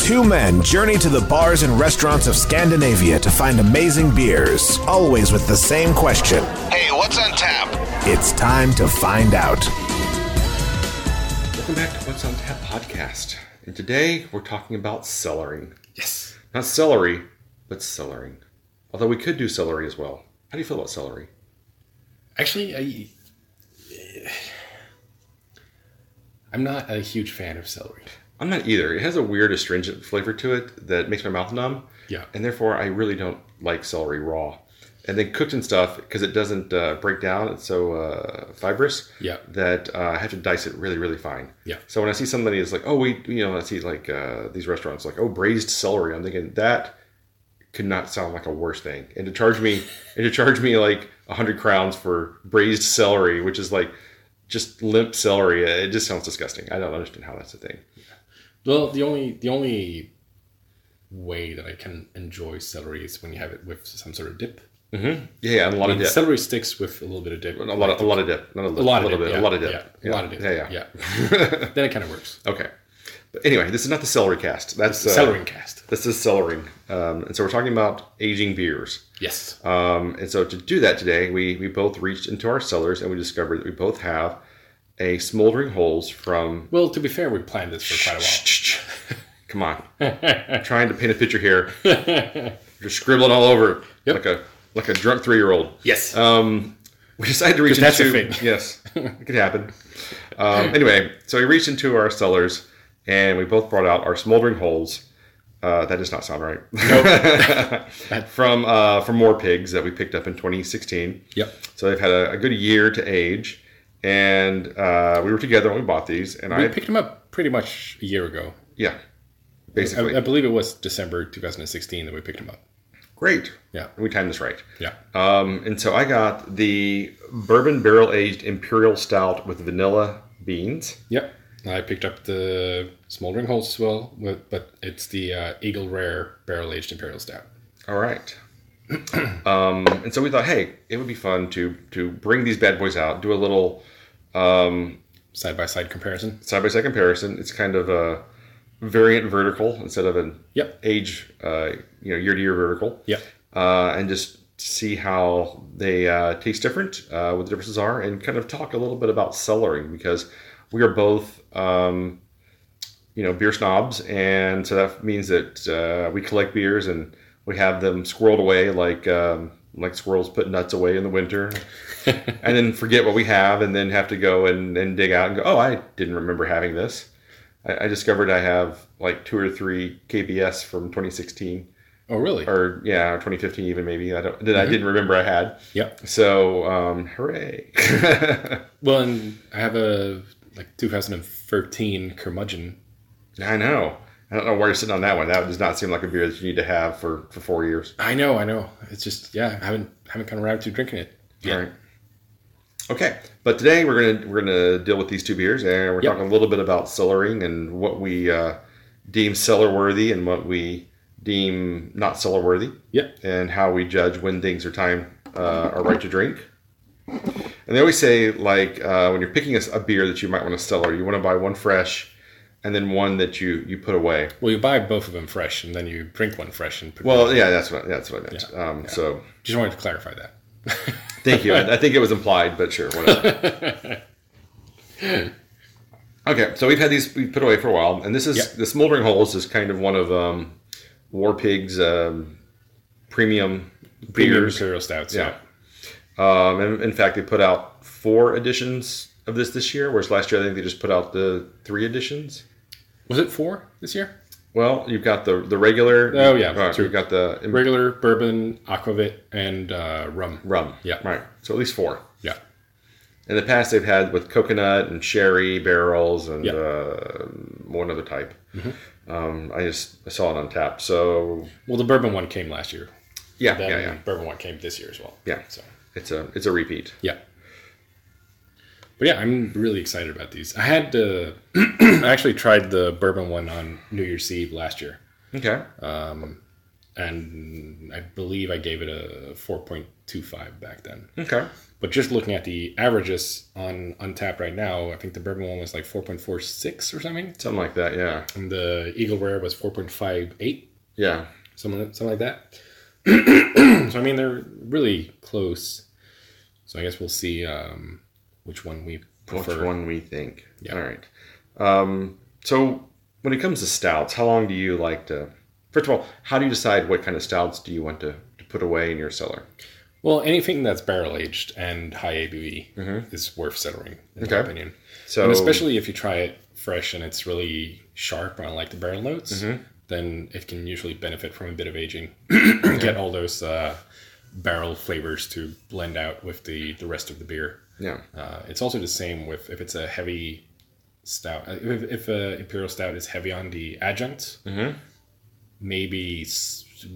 Two men journey to the bars and restaurants of Scandinavia to find amazing beers, always with the same question. Hey, what's on tap? It's time to find out. Welcome back to What's on Tap podcast. And today we're talking about cellaring. Yes. Not celery, but cellaring. Although we could do celery as well. How do you feel about celery? Actually, I'm not a huge fan of celery. I'm not either. It has a weird astringent flavor to it that makes my mouth numb. Yeah. And therefore, I really don't like celery raw. And then cooked and stuff, because it doesn't break down, it's so fibrous that I have to dice it really, really fine. Yeah. So when I see somebody is like, I see like these restaurants like, braised celery, I'm thinking that could not sound like a worse thing. And to charge me like 100 crowns for braised celery, which is like just limp celery, it just sounds disgusting. I don't understand how that's a thing. Well, the only way that I can enjoy celery is when you have it with some sort of dip. Mm-hmm. Yeah, and a lot of dip. Celery sticks with a little bit of dip. A lot of dip. Not a lot of dip. Yeah. A lot of dip. Yeah. A lot of dip. Yeah. Then it kind of works. Okay. But anyway, this is not the celery cast. That's the cellaring cast. This is cellaring. And so we're talking about aging beers. Yes. And so to do that today, we both reached into our cellars and we discovered that we both have a Smoldering Holes from... Well, to be fair, we planned this for quite a while. Come on. I'm trying to paint a picture here. You're scribbling all over like a drunk 3-year-old. Yes. We decided to reach into... That's a thing. Yes. It could happen. Anyway, so we reached into our cellars and we both brought out our Smoldering Holes. That does not sound right. Nope. From Warpigs that we picked up in 2016. Yep. So they've had a good year to age. And we were together when we bought these. And we picked them up pretty much a year ago. Yeah, basically. I believe it was December 2016 that we picked them up. Great. Yeah. We timed this right. Yeah. And so I got the Bourbon barrel-aged Imperial Stout with vanilla beans. Yep. I picked up the Smoldering Holes as well, but it's the Eagle Rare barrel-aged Imperial Stout. All right. And so we thought, hey, it would be fun to bring these bad boys out, do a little side-by-side comparison. Side-by-side comparison. It's kind of a variant vertical instead of an age, year-to-year vertical. Yep. And just see how they taste different, what the differences are, and kind of talk a little bit about cellaring because we are both, beer snobs, and so that means that we collect beers and we have them squirreled away like squirrels put nuts away in the winter, and then forget what we have, and then have to go and dig out and go, oh, I didn't remember having this. I discovered I have like 2 or 3 KBS from 2016. Oh, really? Or 2015 even maybe. I didn't remember I had. Yep. So hooray! Well, and I have a 2013 Curmudgeon. I know. I don't know why you're sitting on that one. That does not seem like a beer that you need to have for 4 years. I know. It's just I haven't come around to drinking it yet. All right. Okay, but today we're gonna deal with these 2 beers, and we're talking a little bit about cellaring and what we deem cellar worthy and what we deem not cellar worthy. Yep. And how we judge when things are right to drink. And they always say when you're picking a beer that you might want to cellar, you want to buy one fresh. And then one that you put away. Well, you buy both of them fresh, and then you drink one fresh and put. Well, yeah, that's what I meant. Yeah. So just wanted to clarify that. Thank you. I think it was implied, but sure, whatever. Okay, so we've had these we put away for a while, and this is the Smoldering Holes is kind of one of Warpigs' premium beers, Imperial Stouts. Yeah. And in fact, they put out 4 editions of this year, whereas last year I think they just put out the 3 editions. Was it 4 this year? Well, you've got the regular. Oh yeah, you've got the regular bourbon, aquavit, and rum. Rum. Yeah. Right. So at least 4. Yeah. In the past, they've had with coconut and sherry barrels and one other type. Mm-hmm. I saw it on tap. So the bourbon one came last year. Yeah. The bourbon one came this year as well. Yeah. So it's a repeat. Yeah. But yeah, I'm really excited about these. I had I actually tried the bourbon one on New Year's Eve last year. Okay. and I believe I gave it a 4.25 back then. Okay. But just looking at the averages on Untappd right now, I think the bourbon one was like 4.46 or something. Something like that, yeah. And the Eagle Rare was 4.58. Yeah. Something like that. So, I mean, they're really close. So I guess we'll see which one we prefer. Which one we think. Yeah. All right. So when it comes to stouts, how long do you like to... First of all, how do you decide what kind of stouts do you want to put away in your cellar? Well, anything that's barrel-aged and high ABV is worth cellaring, in my opinion. So, and especially if you try it fresh and it's really sharp on like the barrel notes, then it can usually benefit from a bit of aging. Get all those barrel flavors to blend out with the rest of the beer. Yeah. It's also the same with if it's a heavy stout. If an imperial stout is heavy on the adjunct, maybe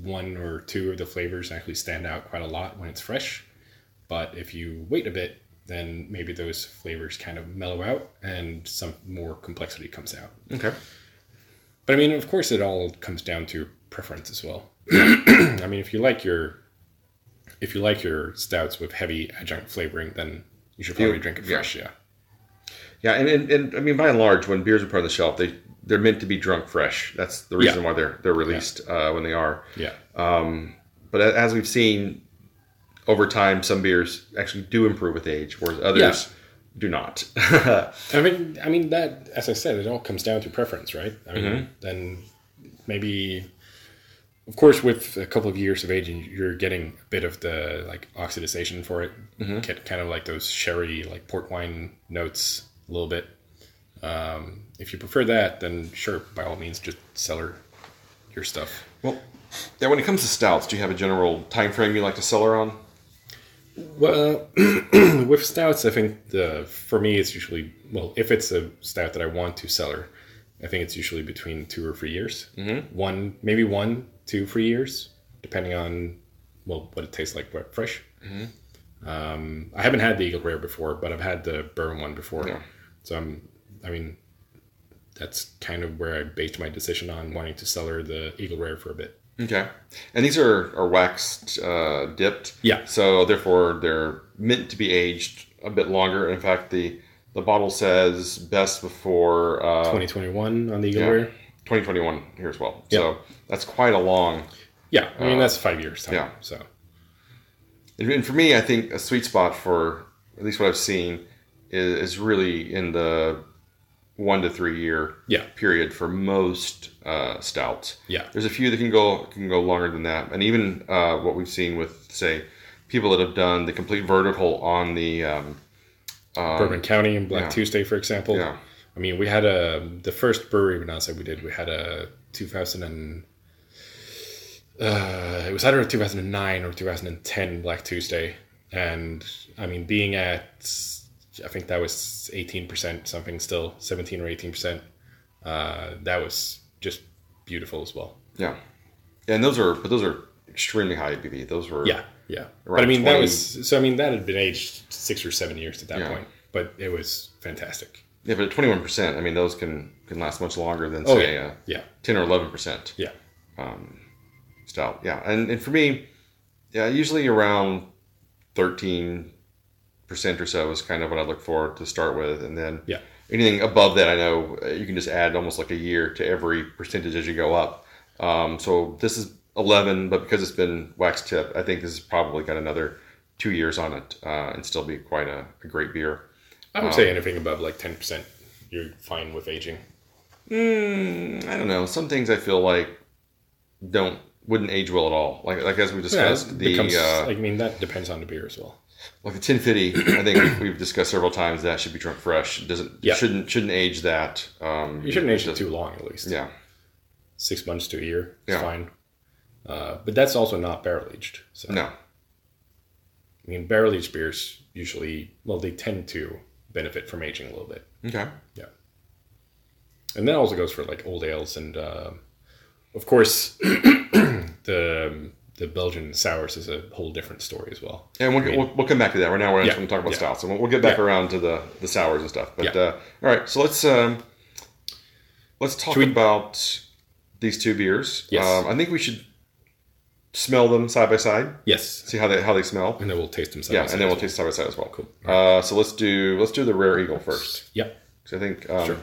one or two of the flavors actually stand out quite a lot when it's fresh. But if you wait a bit, then maybe those flavors kind of mellow out and some more complexity comes out. Okay. But I mean, of course, it all comes down to preference as well. I mean, if you like your stouts with heavy adjunct flavoring, then you should probably drink it fresh. Yeah. Yeah, and I mean, by and large, when beers are put on the shelf, they're meant to be drunk fresh. That's the reason why they're released when they are. Yeah. But as we've seen over time, some beers actually do improve with age, whereas others do not. I mean that, as I said, it all comes down to preference, right? I mean, then maybe, of course, with a couple of years of aging, you're getting a bit of the like oxidization for it. Get kind of like those sherry, like port wine notes a little bit. If you prefer that, then sure, by all means, just cellar your stuff. Well, yeah. When it comes to stouts, do you have a general time frame you like to cellar on? Well, with stouts, I think for me it's usually, well, if it's a stout that I want to cellar, I think it's usually between 2 or 3 years. Maybe 1, 2, 3 years, depending on what it tastes like fresh. I haven't had the Eagle Rare before, but I've had the Bourbon one before. Yeah. So that's kind of where I based my decision on wanting to cellar the Eagle Rare for a bit. Okay. And these are waxed dipped. Yeah. So therefore they're meant to be aged a bit longer. In fact, the bottle says best before 2021 on the Eagle Rare. 2021 here as well. Yep. So that's quite a long. Yeah. I mean, that's 5 years time. Yeah. So. And for me, I think a sweet spot for at least what I've seen is really in the 1 to 3 year period for most stouts. Yeah, there's a few that can go longer than that, and even what we've seen with, say, people that have done the complete vertical on the Bourbon County and Black Tuesday, for example. Yeah, I mean, we had the first brewery announce that we did. We had a 2000 and it was either a 2009 or 2010 Black Tuesday, and I mean, being at, I think that was 18% something, still 17 or 18%. That was just beautiful as well. Yeah, and those are extremely high ABV. Those were yeah. But I mean, 20. That had been aged 6 or 7 years at that point, but it was fantastic. Yeah, but at 21%, I mean, those can last much longer than say 10 or 11%. Yeah. Stout. Yeah, and for me, usually around 13% or so is kind of what I look for to start with, and then anything above that, I know you can just add almost like a year to every percentage as you go up. So this is 11, but because it's been wax tip, I think this has probably got another 2 years on it, and still be quite a great beer. I would say anything above like 10%, you're fine with aging. I don't know. Some things I feel like wouldn't age well at all. Like as we discussed, that depends on the beer as well. Like the 1050, I think we've discussed several times that should be drunk fresh. Shouldn't age that. You shouldn't age it too long, at least. Yeah, 6 months to a year is fine. But that's also not barrel aged. So. No. I mean, barrel aged beers usually, they tend to benefit from aging a little bit. Okay. Yeah. And that also goes for like old ales and, of course, the Belgian sours is a whole different story as well. And we'll come back to that. Right now we're just going to talk about stouts, and we'll get back around to the sours and stuff. But all right, so let's talk about these two beers. Yes. I think we should smell them side by side. Yes. See how they smell. And then we'll taste them side Yeah, by side. and then we'll taste side by side as well. Cool. So let's do the Rare Eagle first. Yep. So I think Sure.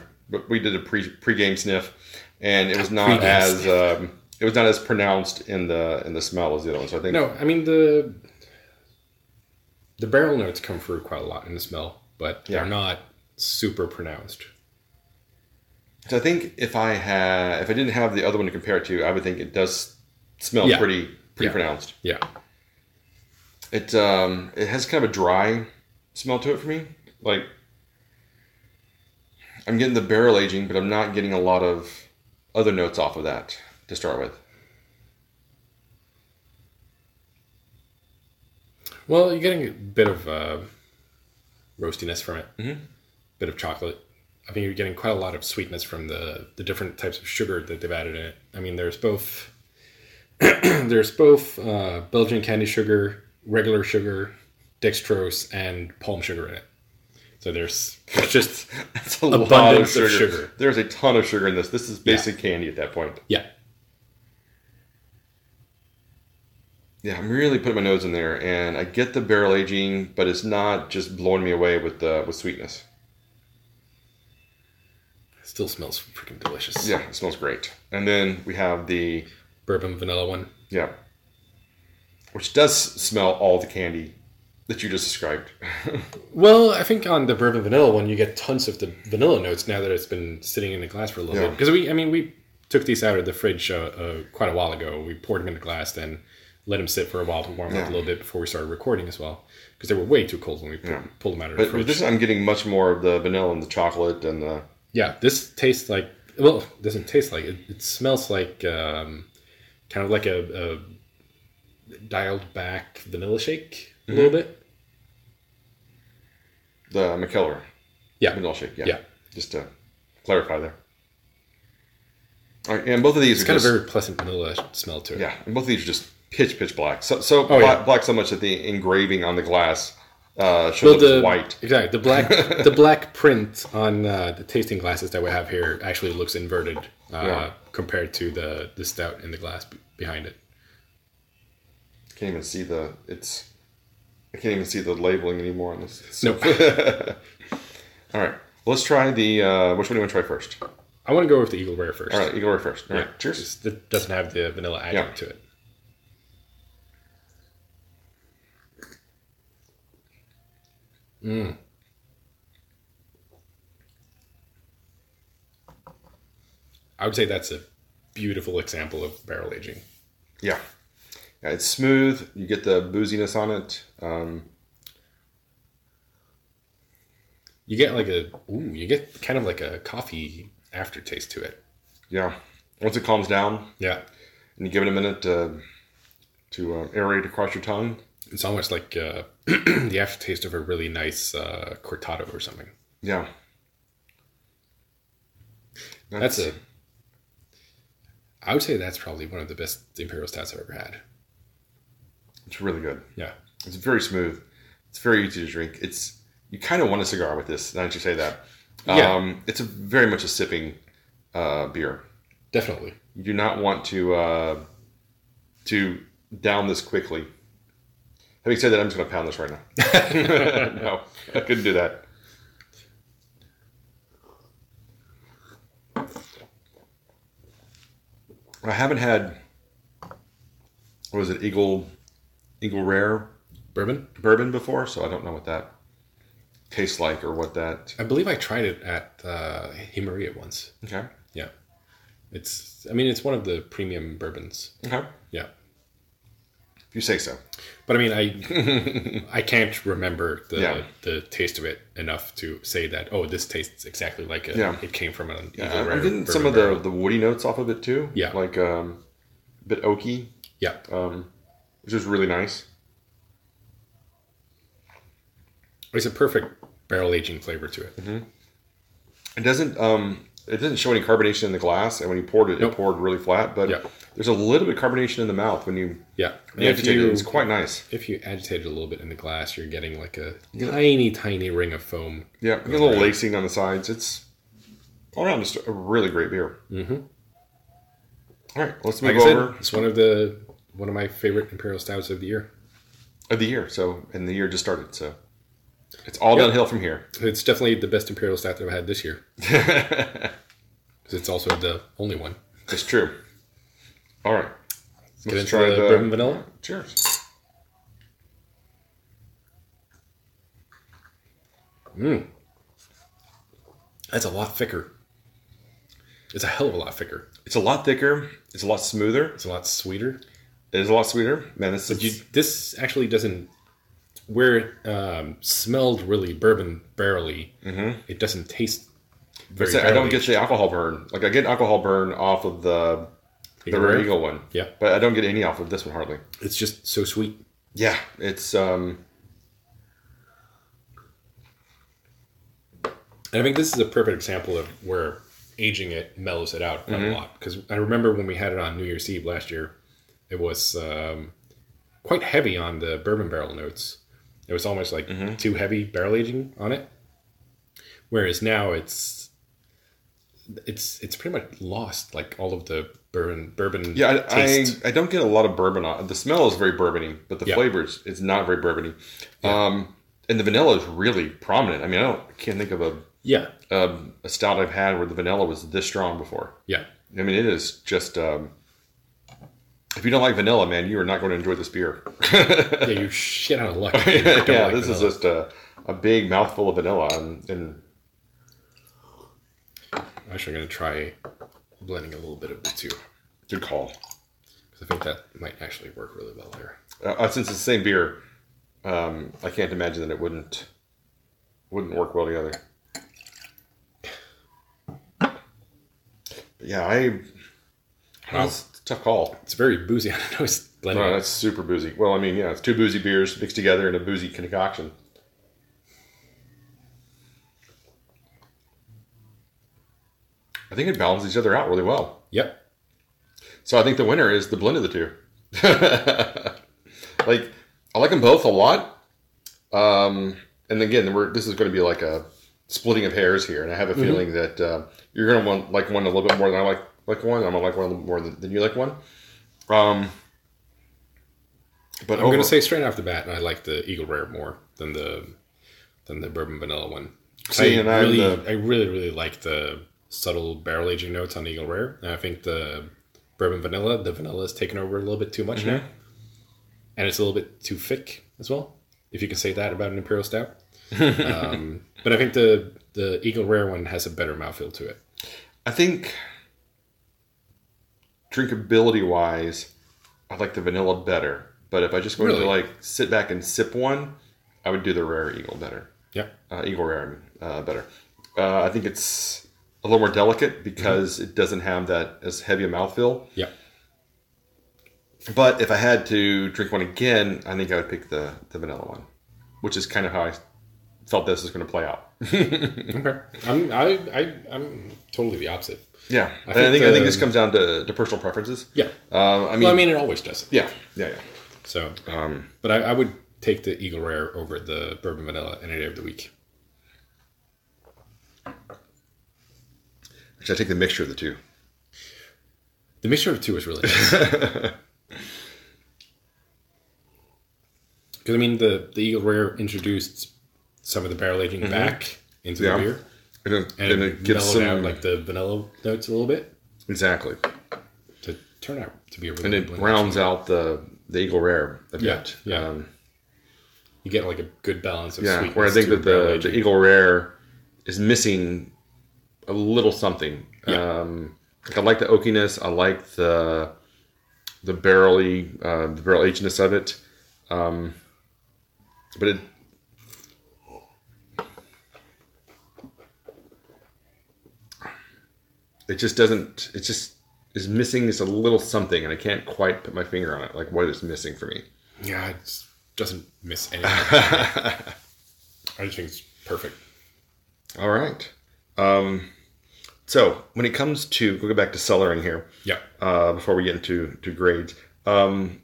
we did a pre-game sniff, and it was not as pronounced in the smell as the other one. So I think No, I mean the barrel notes come through quite a lot in the smell, but they're not super pronounced. So I think if I didn't have the other one to compare it to, I would think it does smell pretty pronounced. Yeah. It has kind of a dry smell to it for me. Like I'm getting the barrel aging, but I'm not getting a lot of other notes off of that to start with. Well, you're getting a bit of roastiness from it. Bit of chocolate. I think you're getting quite a lot of sweetness from the different types of sugar that they've added in it. I mean, there's both Belgian candy sugar, regular sugar, dextrose, and palm sugar in it. So there's just That's a abundance lot of of sugar. There's a ton of sugar in this. This is basic candy at that point. Yeah. Yeah, I'm really putting my nose in there, and I get the barrel aging, but it's not just blowing me away with sweetness. It still smells freaking delicious. Yeah, it smells great. And then we have the Bourbon vanilla one. Yeah. Which does smell all the candy that you just described. Well, I think on the bourbon vanilla one, you get tons of the vanilla notes now that it's been sitting in the glass for a little bit. Because we took these out of the fridge quite a while ago. We poured them in the glass, then let them sit for a while to warm up a little bit before we started recording as well. Because they were way too cold when we pulled them out of the fridge. But this, I'm getting much more of the vanilla and the chocolate and the... Yeah, this tastes like... Well, it doesn't taste like... It smells like kind of like a dialed back vanilla shake a little bit. The McKellar. Yeah. Vanilla shake, Yeah. Just to clarify there. All right, and both of these it's kind of very pleasant vanilla smell to it. Yeah, and both of these are just pitch black. So black so much that the engraving on the glass shows up as white. Exactly. The black print on the tasting glasses that we have here actually looks inverted compared to the stout in the glass behind it. I can't even see the labeling anymore on this. Nope. All right. Let's try the... which one do you want to try first? I want to go with the Eagle Rare first. All right, Eagle Rare first. All right, cheers. It doesn't have the vanilla adjunct to it. I would say that's a beautiful example of barrel aging. Yeah, it's smooth. You get the booziness on it. You get kind of like a coffee aftertaste to it. Yeah, once it calms down. Yeah, and you give it a minute to aerate across your tongue. It's almost like the aftertaste of a really nice cortado or something. Yeah, I would say that's probably one of the best Imperial Stouts I've ever had. It's really good. Yeah, it's very smooth. It's very easy to drink. You kind of want a cigar with this. Now that you say that, it's very much a sipping beer. Definitely. You do not want to down this quickly. Having said that, I'm just going to pound this right now. No, I couldn't do that. I haven't had, what was it, Eagle Rare Bourbon before, so I don't know what that tastes like or what that... I believe I tried it at Hey Maria once. Okay. Yeah. It's one of the premium bourbons. Okay. Yeah. If you say so. But I mean, I can't remember the taste of it enough to say that, oh, this tastes exactly like it came from an Eagle Rare. I'm getting some of the woody notes off of it too. Yeah. Like a bit oaky. Yeah. Which is really nice. It's a perfect barrel aging flavor to it. Mm-hmm. It doesn't show any carbonation in the glass, and when you poured it, it poured really flat. But there's a little bit of carbonation in the mouth when you agitate it. It's quite nice. If you agitate it a little bit in the glass, you're getting like a tiny ring of foam. Yeah, you get a little lacing on the sides. It's all around just a really great beer. Mm-hmm. All right, let's move over. It's one of the one of my favorite imperial stouts of the year. Of the year. So, and the year just started. So, it's all downhill from here. It's definitely the best imperial stout that I've had this year. Because it's also the only one. It's true. All right. Let's try the bourbon vanilla. Cheers. That's a lot thicker. It's a hell of a lot thicker. It's a lot thicker. It's a lot smoother. It's a lot sweeter. It is a lot sweeter. Man, this actually doesn't... Where it smelled really bourbon barrelly, it doesn't taste very I don't get the alcohol burn. Like, I get alcohol burn off of the Rare Eagle one. Yeah. But I don't get any off of this one, hardly. It's just so sweet. Yeah. It's... And I think this is a perfect example of where aging it mellows it out quite a lot. Because I remember when we had it on New Year's Eve last year, it was quite heavy on the bourbon barrel notes. It was almost like too heavy barrel aging on it. Whereas now it's pretty much lost, like all of the bourbon Yeah, taste. I don't get a lot of bourbon on. The smell is very bourbony, but the flavors is not very bourbony. Yeah. And the vanilla is really prominent. I mean, I can't think of a stout I've had where the vanilla was this strong before. Yeah. I mean, it is just... if you don't like vanilla, man, you are not going to enjoy this beer. Yeah, you shit out of luck. This is just a big mouthful of vanilla. And I'm actually going to try blending a little bit of the two. Good call. Because I think that might actually work really well here. Since it's the same beer, I can't imagine that it wouldn't work well together. But yeah, it's a tough call. It's very boozy. I know it's blending. No, that's super boozy. Well, I mean, yeah, it's two boozy beers mixed together in a boozy concoction. I think it balances each other out really well. Yep. So I think the winner is the blend of the two. Like, I like them both a lot. And again, this is going to be like a splitting of hairs here. And I have a feeling that you're going to like one a little bit more than I like one. I'm going to like one a little more than you like one. But I'm going to say straight off the bat, I like the Eagle Rare more than the bourbon vanilla one. See, I really like the subtle barrel aging notes on the Eagle Rare. And I think the bourbon vanilla, the vanilla is taken over a little bit too much now. And it's a little bit too thick as well, if you can say that about an Imperial Stout. But I think the Eagle Rare one has a better mouthfeel to it. I think drinkability-wise, I like the vanilla better. But if I just wanted to like sit back and sip one, I would do the Rare Eagle better. Yeah. Eagle Rare better. I think it's a little more delicate because it doesn't have that as heavy a mouthfeel. Yeah. But if I had to drink one again, I think I would pick the vanilla one, which is kind of how I felt this was going to play out. Okay. I'm totally the opposite. Yeah. I think this comes down to personal preferences. Yeah. I mean, it always does. Yeah. So, but I would take the Eagle Rare over the bourbon vanilla any day of the week. Should I take the mixture of the two? The mixture of the two is really nice. Because, I mean, the Eagle Rare introduced some of the barrel aging back into the beer. And it gets mellowed out like the vanilla notes a little bit. Exactly. To turn out to be a really and it rounds out the Eagle Rare a bit. Yeah. You get like a good balance of sweetness. Where I think that the Eagle Rare is missing a little something. Yeah. Like I like the oakiness. I like the barrel agedness of it. But it just doesn't. It just is missing just a little something, and I can't quite put my finger on it. Like what is missing for me? Yeah, it doesn't miss anything. I just think it's perfect. All right. So when it comes to, we'll go back to cellaring here. Yeah. Before we get into grades, when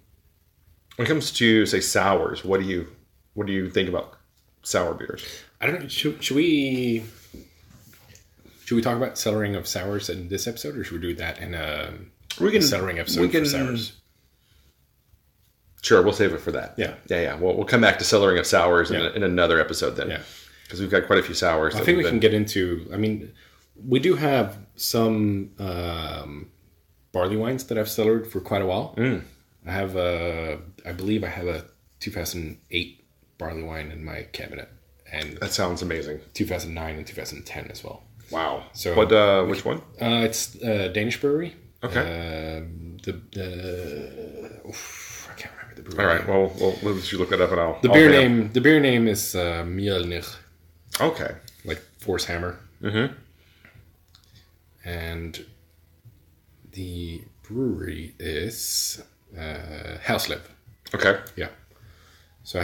it comes to say sours, what do you think about sour beers? I don't know. Should we talk about cellaring of sours in this episode, or should we do that in a cellaring episode for sours? Sure, we'll save it for that. Yeah. Yeah. We'll come back to cellaring of sours in another episode then. Yeah. Because we've got quite a few sours. I think we can get into... I mean, we do have some barley wines that I've cellared for quite a while. I have I believe I have a 2008 barley wine in my cabinet. And that sounds amazing. 2009 and 2010 as well. Wow. So which one? It's Danish brewery. Okay. I can't remember the brewery. All right. Well, we'll let you look that up, and I'll. The beer name is Mjølner. Okay. Like Force Hammer. Mm-hmm. And the brewery is Houselip. Okay. Yeah. So I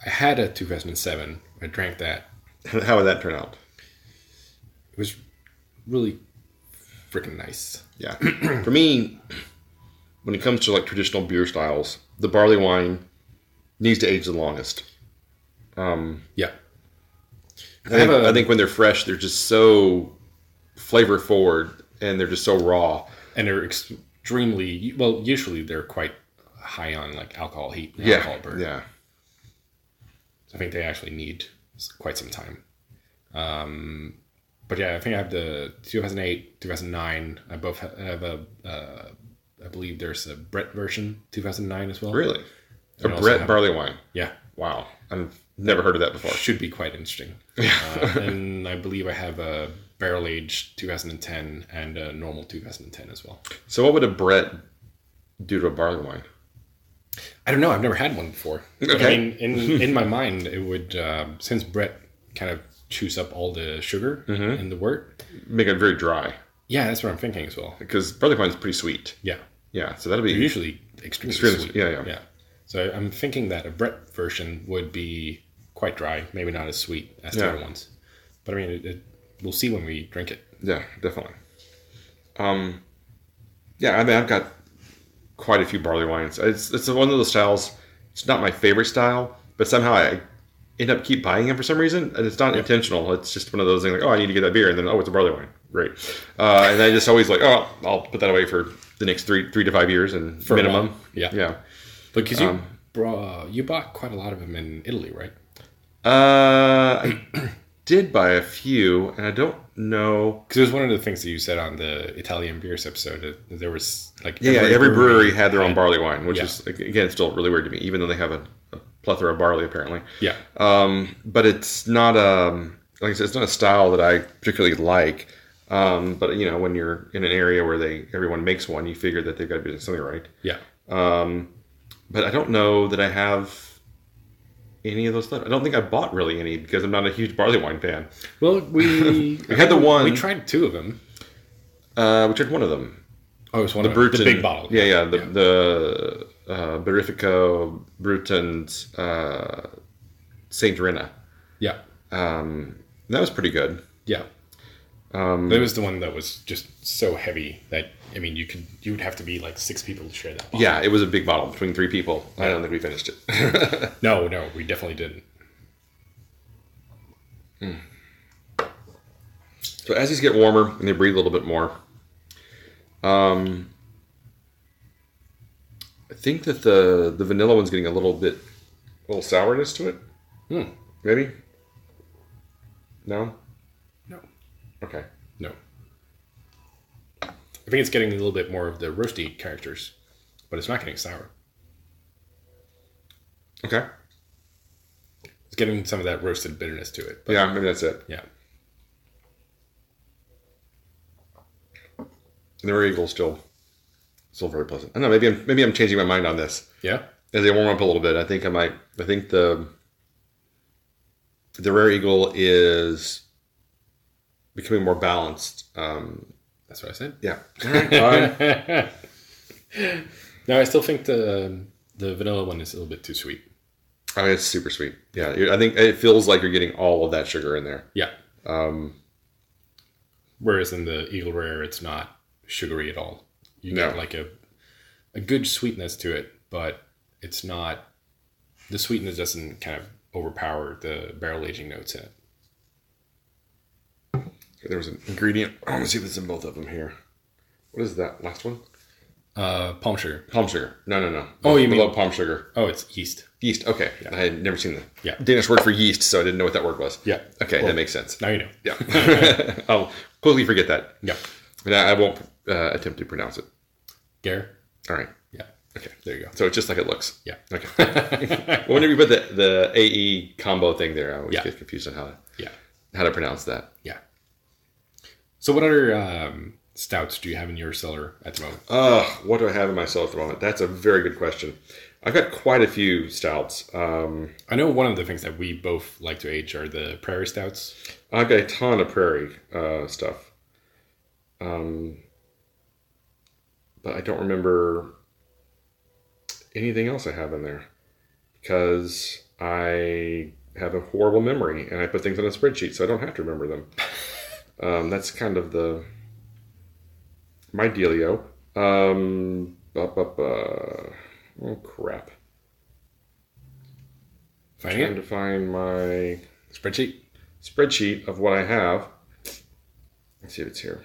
had a 2007. I drank that. How would that turn out? It was really freaking nice. Yeah. For me, when it comes to like traditional beer styles, the barley wine needs to age the longest. Yeah. I think when they're fresh, they're just so flavor forward and they're just so raw. And they're extremely, well, usually they're quite high on like alcohol heat and Yeah. alcohol burn. Yeah. So I think they actually need quite some time. But yeah, I think I have the 2008, 2009. I both have I believe there's a Brett version, 2009 as well. Really? A And Brett barley wine? Yeah. Wow. I've never heard of that before. Should be quite interesting. And I believe I have a barrel aged 2010 and a normal 2010 as well. So what would a Brett do to a barley wine? I don't know. I've never had one before. But Okay. I mean, in my mind, it would, since Brett kind of chews up all the sugar in the wort. Make it very dry. Yeah, that's what I'm thinking as well. Because barley wine is pretty sweet. Yeah. Yeah, so that'll be... They're usually extremely sweet. Yeah. So I'm thinking that a Brett version would be quite dry, maybe not as sweet as the other ones. But I mean, we'll see when we drink it. Yeah, definitely. Yeah, I mean, I've got quite a few barley wines. It's one of those styles. It's not my favorite style, but somehow I end up keep buying them for some reason, and it's not intentional. It's just one of those things like, oh, I need to get that beer, and then it's a barley wine. Great. And I just always like, oh, I'll put that away for the next 3 to 5 years and For a minimum. while. Yeah. Yeah. Because you bought quite a lot of them in Italy, right? I did buy a few, and I don't know. Because it was one of the things that you said on the Italian beers episode. There was like Every brewery had their own barley wine, which is again still really weird to me, even though they have a plethora of barley apparently. Yeah. But it's not like I said, it's not a style that I particularly like. But you know, when you're in an area where everyone makes one, you figure that they've got to be doing something right. Yeah. But I don't know that I have any of those left. I don't think I bought really any because I'm not a huge barley wine fan. Well, we had the one. We tried 2 of them. We tried one of them. Oh, it was one The of Bruton, the big bottle. Yeah. The Berifico Bruton's Saint Rena. Yeah. That was pretty good. Yeah. That was the one that was just so heavy that I mean you would have to be like 6 people to share that bottle. Yeah, it was a big bottle between 3 people. I don't think we finished it. No, we definitely didn't. So as these get warmer and they breathe a little bit more, I think that the vanilla one's getting a little sourness to it. Maybe? No? No. Okay. No. I think it's getting a little bit more of the roasty characters, but it's not getting sour. Okay. It's getting some of that roasted bitterness to it. Yeah, maybe that's it. Yeah. And the Rare Eagle's still very pleasant. I don't know, maybe I'm changing my mind on this. Yeah? As they warm up a little bit, I think the Rare Eagle is becoming more balanced. That's what I said. Yeah. All right. No, I still think the vanilla one is a little bit too sweet. I mean, it's super sweet. Yeah, I think it feels like you're getting all of that sugar in there. Yeah. Whereas in the Eagle Rare, it's not sugary at all. You get like a good sweetness to it, but it's not. The sweetness doesn't kind of overpower the barrel aging notes in it. There was an ingredient. I want to see if it's in both of them here. What is that last one? Palm sugar. Palm sugar. No. Oh, you below mean palm sugar? Oh, it's yeast. Yeast. Okay. Yeah. I had never seen the Danish word for yeast, so I didn't know what that word was. Yeah. Okay, well, that makes sense. Now you know. Yeah. I'll quickly forget that. Yeah. But I won't attempt to pronounce it. Gare. All right. Yeah. Okay. There you go. So it's just like it looks. Yeah. Okay. Well, whenever you put the AE combo thing there, I always get confused on how to pronounce that. Yeah. So what other stouts do you have in your cellar at the moment? What do I have in my cellar at the moment? That's a very good question. I've got quite a few stouts. I know one of the things that we both like to age are the prairie stouts. I've got a ton of prairie stuff. But I don't remember anything else I have in there because I have a horrible memory and I put things on a spreadsheet, so I don't have to remember them. That's kind of my dealio. Oh crap! Trying to find my spreadsheet of what I have. Let's see if it's here.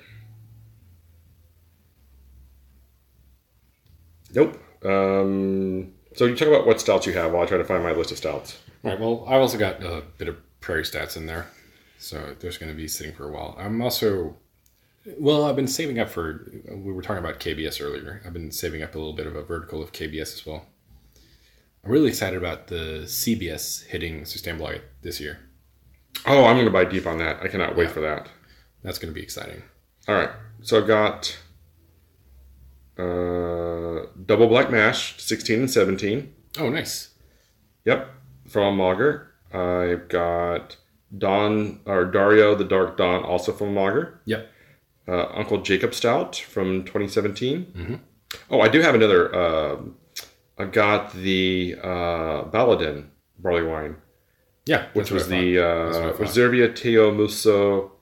Nope. So you talk about what stouts you have while I try to find my list of stouts. All right. Well, I've also got a bit of prairie stouts in there, so there's going to be sitting for a while. I'm also, I've been saving up for. We were talking about KBS earlier. I've been saving up a little bit of a vertical of KBS as well. I'm really excited about the CBS hitting Systembolaget this year. Oh, I'm going to buy deep on that. I cannot wait for that. That's going to be exciting. All right. So I've got double black mash, 16 and 17. Oh, nice. Yep. From Lager. I've got Dario the Dark Dawn, also from Lager. Yep. Uncle Jacob Stout from 2017. Mm-hmm. Oh, I do have another. I've got the Baladin barley wine. Yeah, which was the Reservia Teo Muso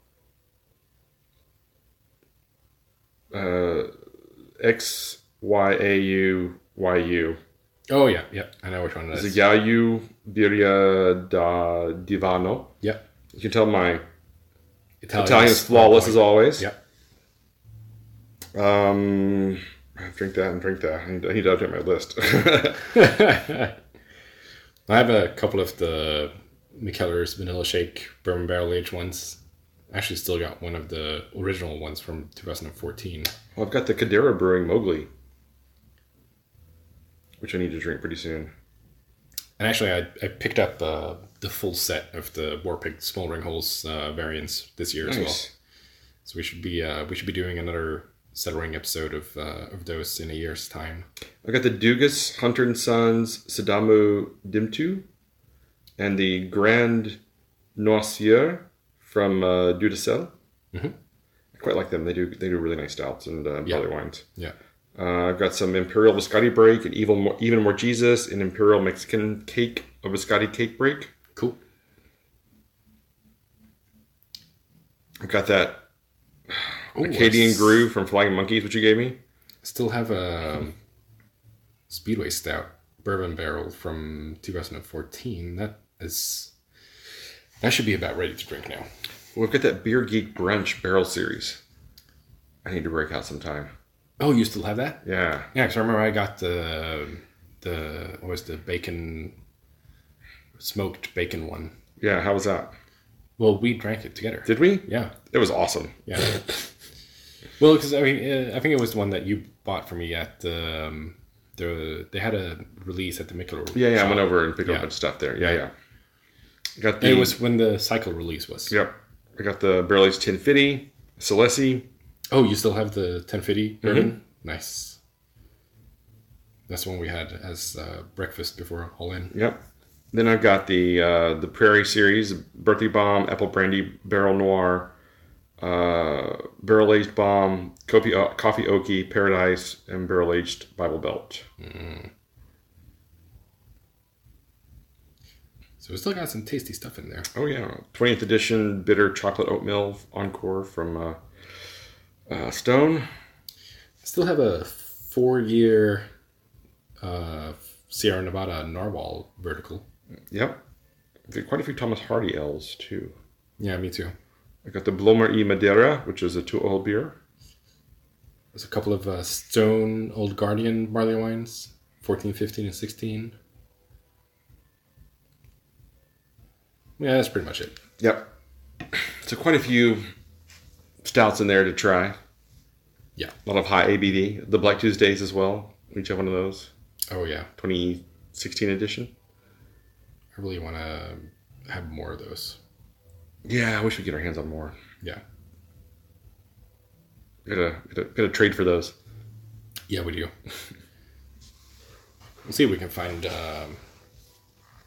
XYAUYU. Oh, yeah. I know which one it is. It's a Yayu Birria da Divano. Yep. You can tell my Italian is flawless as always. Yep. Drink that and drink that. I need to update my list. I have a couple of the Mikkeller's Vanilla Shake Bourbon Barrel Aged ones. I actually still got one of the original ones from 2014. Well, I've got the Cadera Brewing Mowgli, which I need to drink pretty soon. And actually, I picked up the full set of the Warpigs Smoldering Holes variants this year as well. So we should be doing another cellaring episode of those in a year's time. I got the Dugas Hunter & Sons Sadamu Dimtu and the Grand Noisier from Dudacel. Mm-hmm. I quite like them. They do really nice stouts and barley wines. Yeah. I've got some Imperial Biscotti Break and Even More Jesus and Imperial Mexican Cake or Biscotti Cake Break. Cool. I've got that Acadian Groove from Flying Monkeys, which you gave me. Still have a Speedway Stout Bourbon Barrel from 2014. That should be about ready to drink now. We've got that Beer Geek Brunch Barrel Series. I need to break out some time. Oh, you still have that? Yeah. Yeah, because I remember I got the bacon, smoked bacon one. Yeah, how was that? Well, we drank it together. Did we? Yeah. It was awesome. Yeah. Well, because I think it was the one that you bought for me at they had a release at the Mikkeller. Yeah. I went over and picked up a bunch of stuff there. Yeah. It was when the cycle release was. Yep. I got the Barrel Aged 1050, Celessi. Oh, you still have the 1050 bourbon? Mm-hmm. Nice. That's the one we had as breakfast before All In. Yep. Then I've got the Prairie Series, Birthday Bomb, Apple Brandy, Barrel Noir, Barrel Aged Bomb, Coffee Oaky, Paradise, and Barrel Aged Bible Belt. Mm. So we still got some tasty stuff in there. Oh yeah, 20th edition bitter chocolate oatmeal encore from Stone. I still have a 4-year Sierra Nevada Narwhal vertical. Yep. I've got quite a few Thomas Hardy L's too. Yeah, me too. I got the Blomer y Madeira, which is a 2-oil beer. There's a couple of Stone Old Guardian barley wines, 14, 15, and 16. Yeah, that's pretty much it. Yep. So quite a few stouts in there to try. Yeah. A lot of high ABV. The Black Tuesdays as well. We each have one of those. Oh, yeah. 2016 edition. I really want to have more of those. Yeah, I wish we could get our hands on more. Yeah. Gotta trade for those. Yeah, we do. We'll see if we can find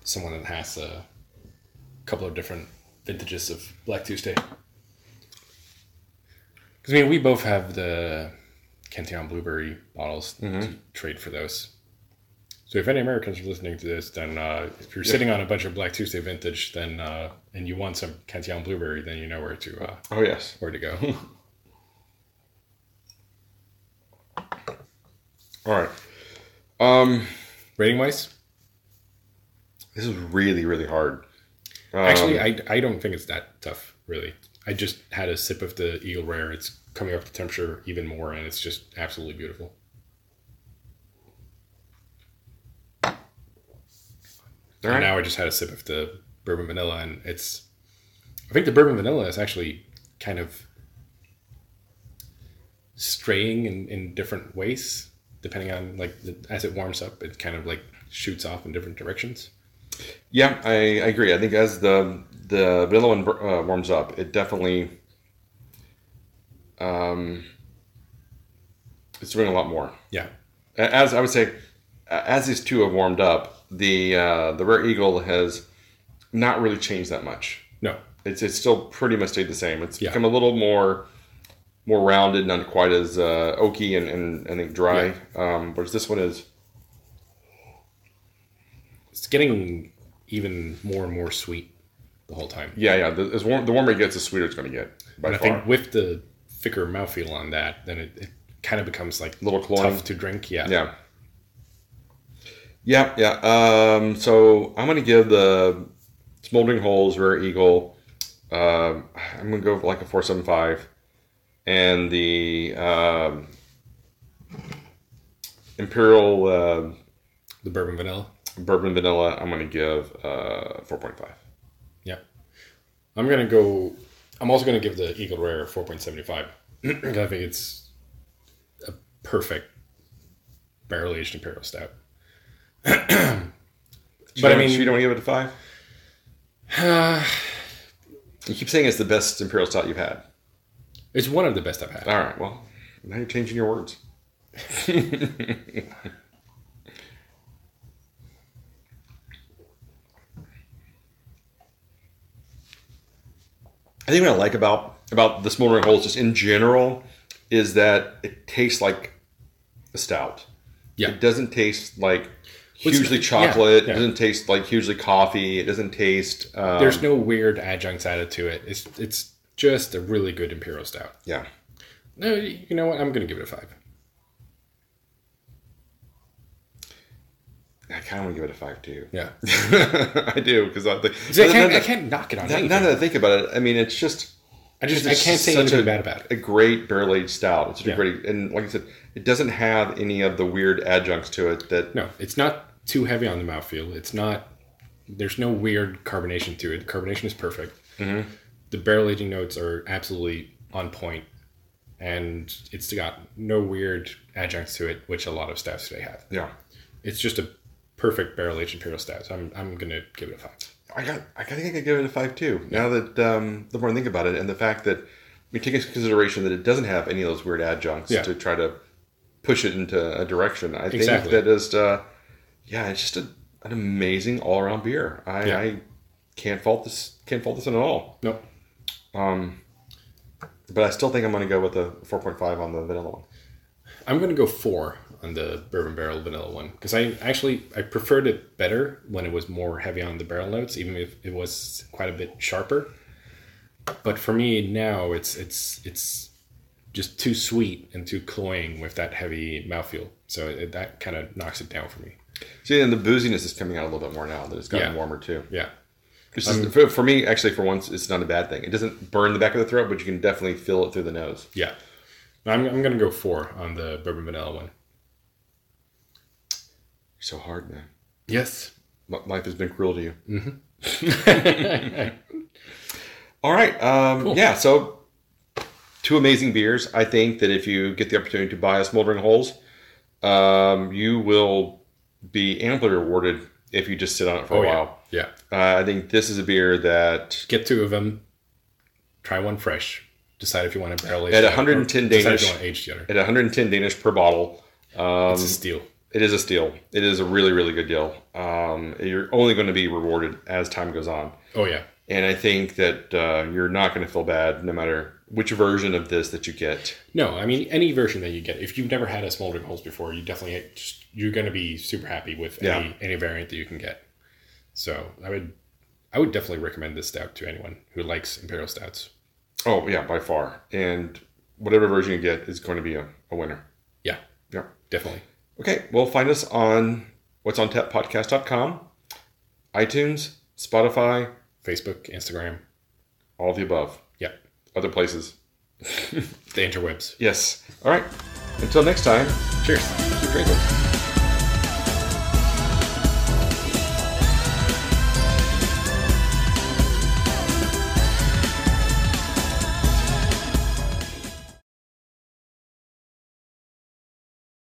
someone that has a couple of different vintages of Black Tuesday. Because, I mean, we both have the Cantillon Blueberry bottles to trade for those. So if any Americans are listening to this, then if you're sitting on a bunch of Black Tuesday vintage, then and you want some Cantillon Blueberry, then you know where to where to go. All right. Rating wise, this is really, really hard. Actually, I don't think it's that tough, really. I just had a sip of the Eagle Rare. It's coming up to temperature even more, and it's just absolutely beautiful. All right. And now I just had a sip of the Bourbon Vanilla, and I think the Bourbon Vanilla is actually kind of straying in different ways, depending on, like, as it warms up, it kind of, like, shoots off in different directions. Yeah, I agree. I think as the vanilla one warms up, it definitely it's doing a lot more. Yeah. As I would say, as these two have warmed up, the Rare Eagle has not really changed that much. No. It's still pretty much stayed the same. It's become a little more rounded, not quite as oaky and I think dry. Yeah. Whereas this one is. It's getting even more and more sweet the whole time. Yeah. The warmer it gets, the sweeter it's going to get. I think with the thicker mouthfeel on that, then it kind of becomes like a little cloying. Tough to drink. Yeah. So I'm going to give the Smoldering Holes Rare Eagle. I'm going to go for like a 4.75, and the Imperial the Bourbon Vanilla. I'm going to give 4.5. Yeah. I'm also going to give the Eagle Rare 4.75 because I think it's a perfect barrel-aged Imperial Stout. But I mean, you don't give it a 5? You keep saying it's the best Imperial Stout you've had. It's one of the best I've had. All right, well, now you're changing your words. I think what I like about the Smoldering Holes just in general is that it tastes like a stout. Yeah. It doesn't taste like hugely chocolate. Yeah. It doesn't taste like hugely coffee. It doesn't taste... There's no weird adjuncts added to it. It's just a really good Imperial Stout. Yeah. No, you know what? I'm going to give it a 5. I kind of want to give it a 5 too. Yeah. I do, because I can't knock it on anything. Now that I think about it, I mean, it's just... I can't say anything bad about it. A great barrel-aged stout. It's a great... And like I said, it doesn't have any of the weird adjuncts to it that... No, it's not too heavy on the mouthfeel. It's not... There's no weird carbonation to it. The carbonation is perfect. Mm-hmm. The barrel aging notes are absolutely on point, and it's got no weird adjuncts to it, which a lot of stouts today have. Yeah. It's just a perfect barrel aged Imperial Stout. So I'm gonna give it a 5. I think I could give it a 5 too. Now that the more I think about it, and the fact that we take into consideration that it doesn't have any of those weird adjuncts to try to push it into a direction, I think that is, it's just an amazing all around beer. I can't fault this. Can't fault this at all. Nope. But I still think I'm going to go with a 4.5 on the vanilla one. I'm going to go 4 on the Bourbon Barrel Vanilla one because I preferred it better when it was more heavy on the barrel notes, even if it was quite a bit sharper. But for me now, it's just too sweet and too cloying with that heavy mouthfeel. So that kind of knocks it down for me. See, and the booziness is coming out a little bit more now that it's gotten warmer too. Yeah. For me, actually, for once, it's not a bad thing. It doesn't burn the back of the throat, but you can definitely feel it through the nose. Yeah. I'm going to go 4 on the bourbon vanilla one. You're so hard, man. Yes. Life has been cruel to you. Mm-hmm. All right. Cool. Yeah, so 2 amazing beers. I think that if you get the opportunity to buy a Smoldering Holes, you will be amply rewarded if you just sit on it for a while. Yeah. I think this is a beer that... Get 2 of them. Try one fresh. Decide if you want to barrel age. At 110 Decide Danish. if you want aged together. At 110 Danish per bottle. It's a steal. It is a steal. It is a really, really good deal. You're only going to be rewarded as time goes on. Oh, yeah. And I think that you're not going to feel bad no matter which version of this that you get. No, I mean, any version that you get. If you've never had a Smoldering Holes before, you're going to be super happy with any variant that you can get. So I would definitely recommend this stout to anyone who likes Imperial Stouts. Oh, yeah, by far. And whatever version you get is going to be a winner. Yeah. Yeah. Definitely. Okay, well, find us on what'sontappodcast.com, iTunes, Spotify, Facebook, Instagram. all of the above. Yeah. Other places. The interwebs. Yes. All right. Until next time. Cheers. Keep drinking.